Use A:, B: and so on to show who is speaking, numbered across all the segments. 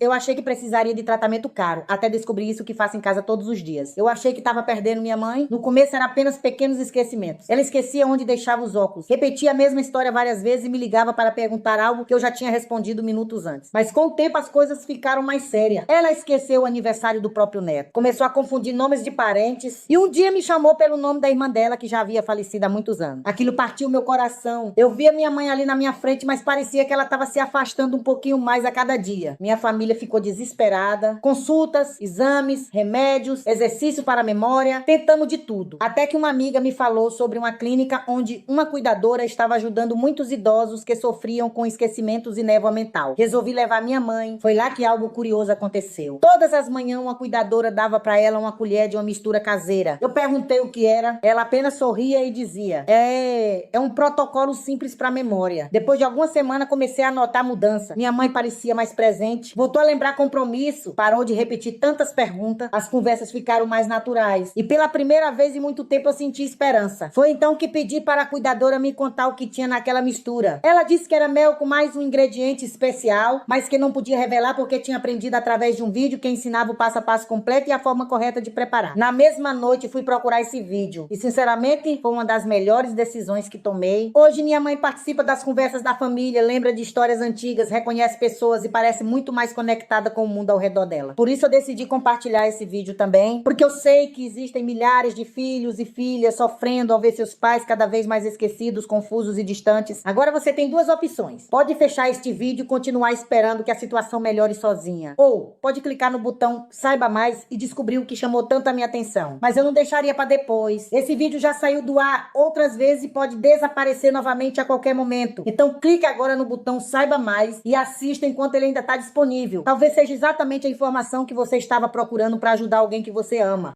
A: Eu achei que precisaria de tratamento caro, até descobrir isso que faço em casa todos os dias. Eu achei que estava perdendo minha mãe. No começo eram apenas pequenos esquecimentos. Ela esquecia onde deixava os óculos, repetia a mesma história várias vezes e me ligava para perguntar algo que eu já tinha respondido minutos antes. Mas com o tempo as coisas ficaram mais sérias. Ela esqueceu o aniversário do próprio neto, começou a confundir nomes de parentes e um dia me chamou pelo nome da irmã dela que já havia falecido há muitos anos. Aquilo partiu meu coração. Eu via minha mãe ali na minha frente, mas parecia que ela estava se afastando um pouquinho mais a cada dia. Minha família ficou desesperada. Consultas, exames, remédios, exercício para a memória, tentamos de tudo. Até que uma amiga me falou sobre uma clínica onde uma cuidadora estava ajudando muitos idosos que sofriam com esquecimentos e névoa mental. Resolvi levar minha mãe. Foi lá que algo curioso aconteceu. Todas as manhãs uma cuidadora dava para ela uma colher de uma mistura caseira. Eu perguntei o que era. Ela apenas sorria e dizia: É um protocolo simples para memória. Depois de algumas semanas comecei a notar a mudança. Minha mãe parecia mais presente, voltou a lembrar compromisso, parou de repetir tantas perguntas, as conversas ficaram mais naturais. E pela primeira vez em muito tempo eu senti esperança. Foi então que pedi para a cuidadora me contar o que tinha naquela mistura. Ela disse que era mel com mais um ingrediente especial, mas que não podia revelar porque tinha aprendido através de um vídeo que ensinava o passo a passo completo e a forma correta de preparar. Na mesma noite fui procurar esse vídeo e sinceramente foi uma das melhores decisões que tomei. Hoje minha mãe participa das conversas da família, lembra de histórias antigas, reconhece pessoas e parece muito mais conectada com o mundo ao redor dela. Por isso eu decidi compartilhar esse vídeo também, porque eu sei que existem milhares de filhos e filhas sofrendo ao ver seus pais cada vez mais esquecidos, confusos e distantes. Agora você tem duas opções. Pode fechar este vídeo e continuar esperando que a situação melhore sozinha. Ou pode clicar no botão Saiba Mais e descobrir o que chamou tanto a minha atenção. Mas eu não deixaria para depois. Esse vídeo já saiu do ar outras vezes e pode desaparecer novamente a qualquer momento. Então clique agora no botão Saiba Mais e assista enquanto ele ainda está disponível. Talvez seja exatamente a informação que você estava procurando para ajudar alguém que você ama.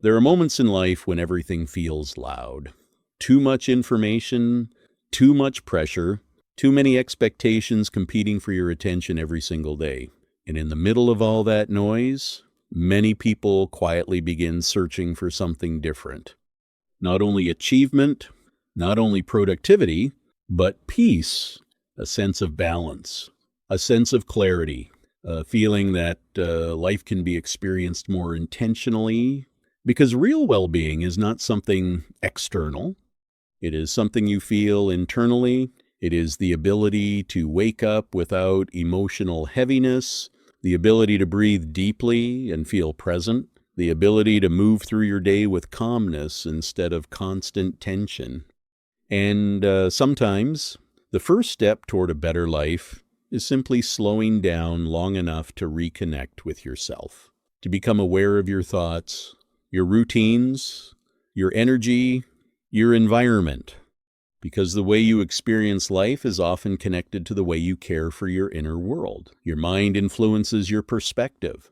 B: There are moments in life when everything feels loud. Too much information, too much pressure, too many expectations competing for your attention every single day. And in the middle of all that noise, many people quietly begin searching for something different. Not only achievement, not only productivity, but peace, a sense of balance, a sense of clarity, a feeling that life can be experienced more intentionally, because real well-being is not something external. It is something you feel internally. It is the ability to wake up without emotional heaviness, the ability to breathe deeply and feel present, the ability to move through your day with calmness instead of constant tension. And sometimes the first step toward a better life is simply slowing down long enough to reconnect with yourself, to become aware of your thoughts, your routines, your energy, your environment, because the way you experience life is often connected to the way you care for your inner world. Your mind influences your perspective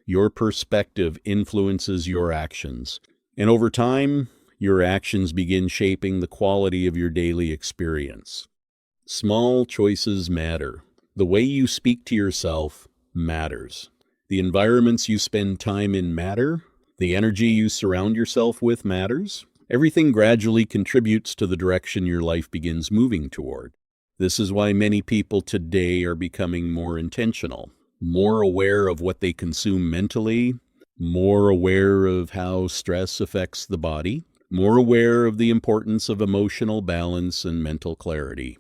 B: influences your actions, and over time, your actions begin shaping the quality of your daily experience. Small choices matter. The way you speak to yourself matters. The environments you spend time in matter. The energy you surround yourself with matters. Everything gradually contributes to the direction your life begins moving toward. This is why many people today are becoming more intentional, more aware of what they consume mentally, more aware of how stress affects the body, more aware of the importance of emotional balance and mental clarity.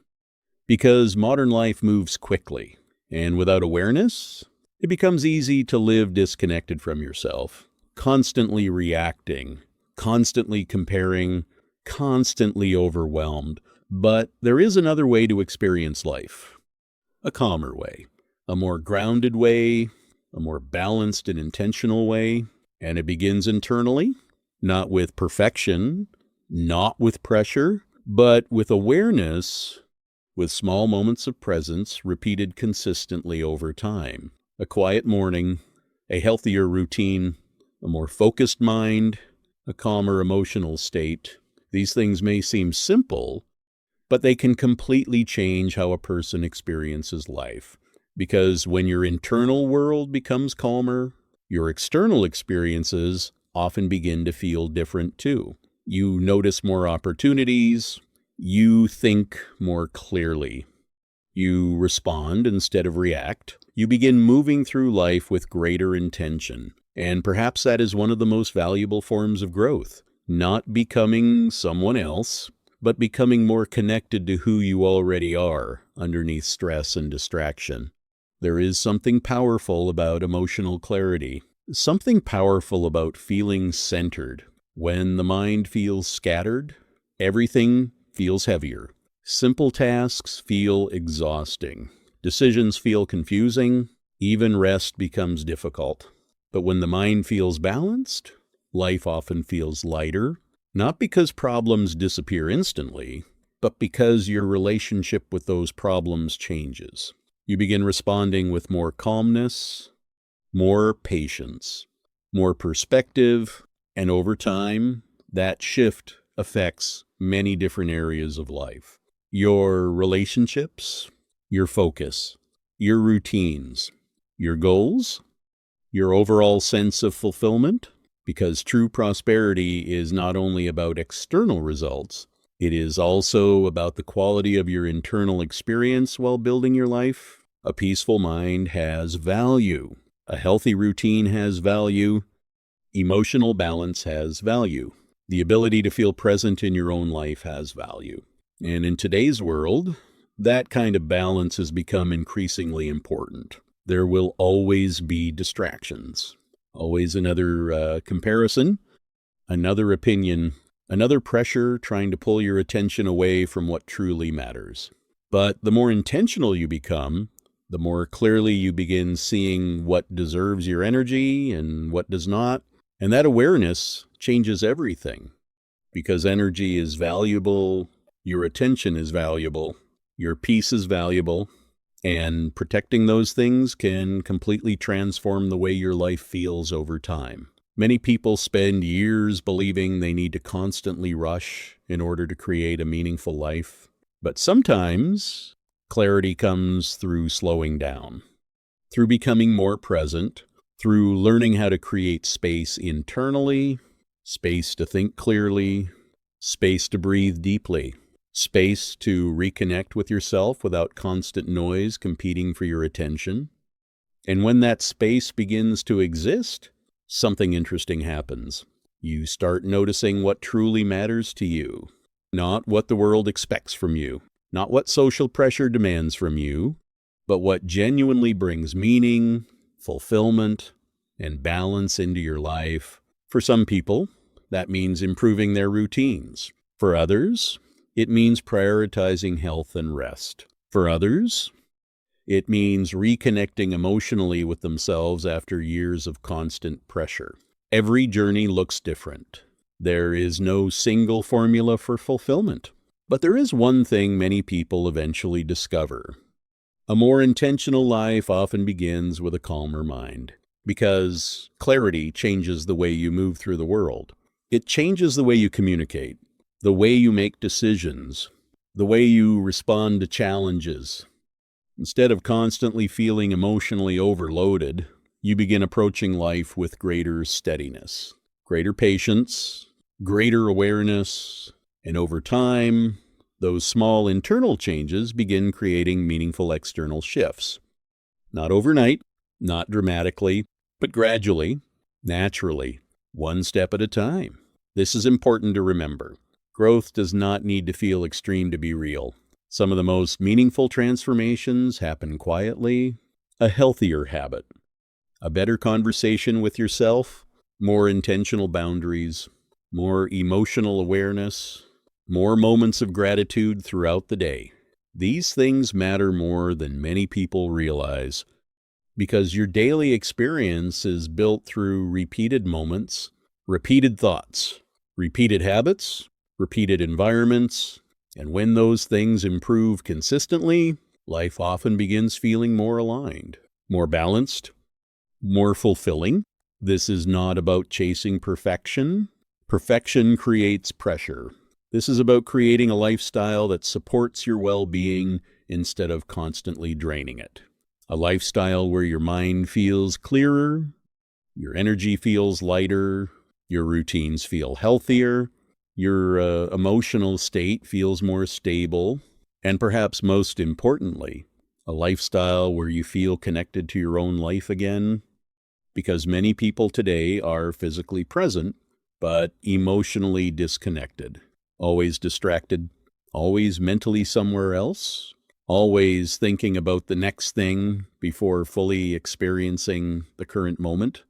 B: Because modern life moves quickly, and without awareness, it becomes easy to live disconnected from yourself, constantly reacting, constantly comparing, constantly overwhelmed. But there is another way to experience life, a calmer way, a more grounded way, a more balanced and intentional way, and it begins internally. Not with perfection, not with pressure, but with awareness, with small moments of presence repeated consistently over time. A quiet morning, a healthier routine, a more focused mind, a calmer emotional state. These things may seem simple, but they can completely change how a person experiences life. Because when your internal world becomes calmer, your external experiences often begin to feel different too. You notice more opportunities. You think more clearly. You respond instead of react. You begin moving through life with greater intention. And perhaps that is one of the most valuable forms of growth. Not becoming someone else, but becoming more connected to who you already are underneath stress and distraction. There is something powerful about emotional clarity. Something powerful about feeling centered. When the mind feels scattered, everything feels heavier. Simple tasks feel exhausting. Decisions feel confusing. Even rest becomes difficult. But when the mind feels balanced, life often feels lighter, not because problems disappear instantly, but because your relationship with those problems changes. You begin responding with more calmness, more patience, more perspective, and over time, that shift affects many different areas of life. Your relationships, your focus, your routines, your goals, your overall sense of fulfillment, because true prosperity is not only about external results, it is also about the quality of your internal experience while building your life. A peaceful mind has value. A healthy routine has value. Emotional balance has value. The ability to feel present in your own life has value. And in today's world, that kind of balance has become increasingly important. There will always be distractions. Always another comparison, another opinion, another pressure trying to pull your attention away from what truly matters. But the more intentional you become, the more clearly you begin seeing what deserves your energy and what does not. And that awareness changes everything. Because energy is valuable, your attention is valuable, your peace is valuable, and protecting those things can completely transform the way your life feels over time. Many people spend years believing they need to constantly rush in order to create a meaningful life. But sometimes clarity comes through slowing down, through becoming more present, through learning how to create space internally, space to think clearly, space to breathe deeply, space to reconnect with yourself without constant noise competing for your attention. And when that space begins to exist, something interesting happens. You start noticing what truly matters to you, not what the world expects from you, not what social pressure demands from you, but what genuinely brings meaning, fulfillment, and balance into your life. For some people, that means improving their routines. For others, it means prioritizing health and rest. For others, it means reconnecting emotionally with themselves after years of constant pressure. Every journey looks different. There is no single formula for fulfillment. But there is one thing many people eventually discover. A more intentional life often begins with a calmer mind, because clarity changes the way you move through the world. It changes the way you communicate, the way you make decisions, the way you respond to challenges. Instead of constantly feeling emotionally overloaded, you begin approaching life with greater steadiness, greater patience, greater awareness, and over time, those small internal changes begin creating meaningful external shifts. Not overnight, not dramatically, but gradually, naturally, one step at a time. This is important to remember. Growth does not need to feel extreme to be real. Some of the most meaningful transformations happen quietly. A healthier habit, a better conversation with yourself, more intentional boundaries, more emotional awareness, more moments of gratitude throughout the day. These things matter more than many people realize, because your daily experience is built through repeated moments, repeated thoughts, repeated habits, repeated environments, and when those things improve consistently, life often begins feeling more aligned, more balanced, more fulfilling. This is not about chasing perfection. Perfection creates pressure. This is about creating a lifestyle that supports your well-being instead of constantly draining it. A lifestyle where your mind feels clearer, your energy feels lighter, your routines feel healthier, your emotional state feels more stable, and perhaps most importantly, a lifestyle where you feel connected to your own life again, because many people today are physically present, but emotionally disconnected. Always distracted, always mentally somewhere else, always thinking about the next thing before fully experiencing the current moment.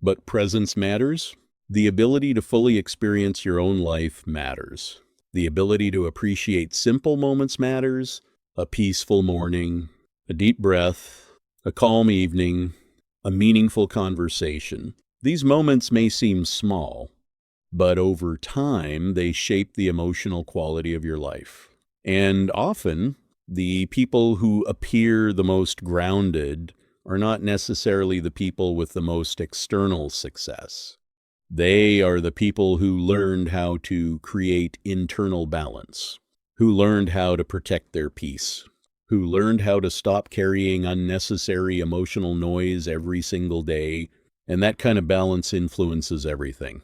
B: But presence matters. The ability to fully experience your own life matters. The ability to appreciate simple moments matters. A peaceful morning, a deep breath, a calm evening, a meaningful conversation. These moments may seem small, but over time, they shape the emotional quality of your life. And often, the people who appear the most grounded are not necessarily the people with the most external success. They are the people who learned how to create internal balance, who learned how to protect their peace, who learned how to stop carrying unnecessary emotional noise every single day, and that kind of balance influences everything.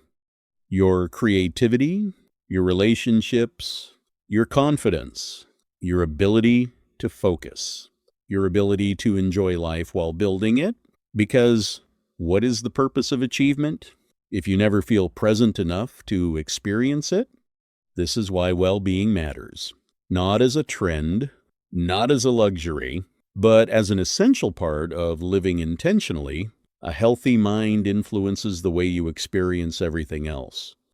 B: Your creativity, your relationships, your confidence, your ability to focus, your ability to enjoy life while building it. Because what is the purpose of achievement if you never feel present enough to experience it? This is why well-being matters. Not as a trend, not as a luxury, but as an essential part of living intentionally. A healthy mind influences the way you experience everything else.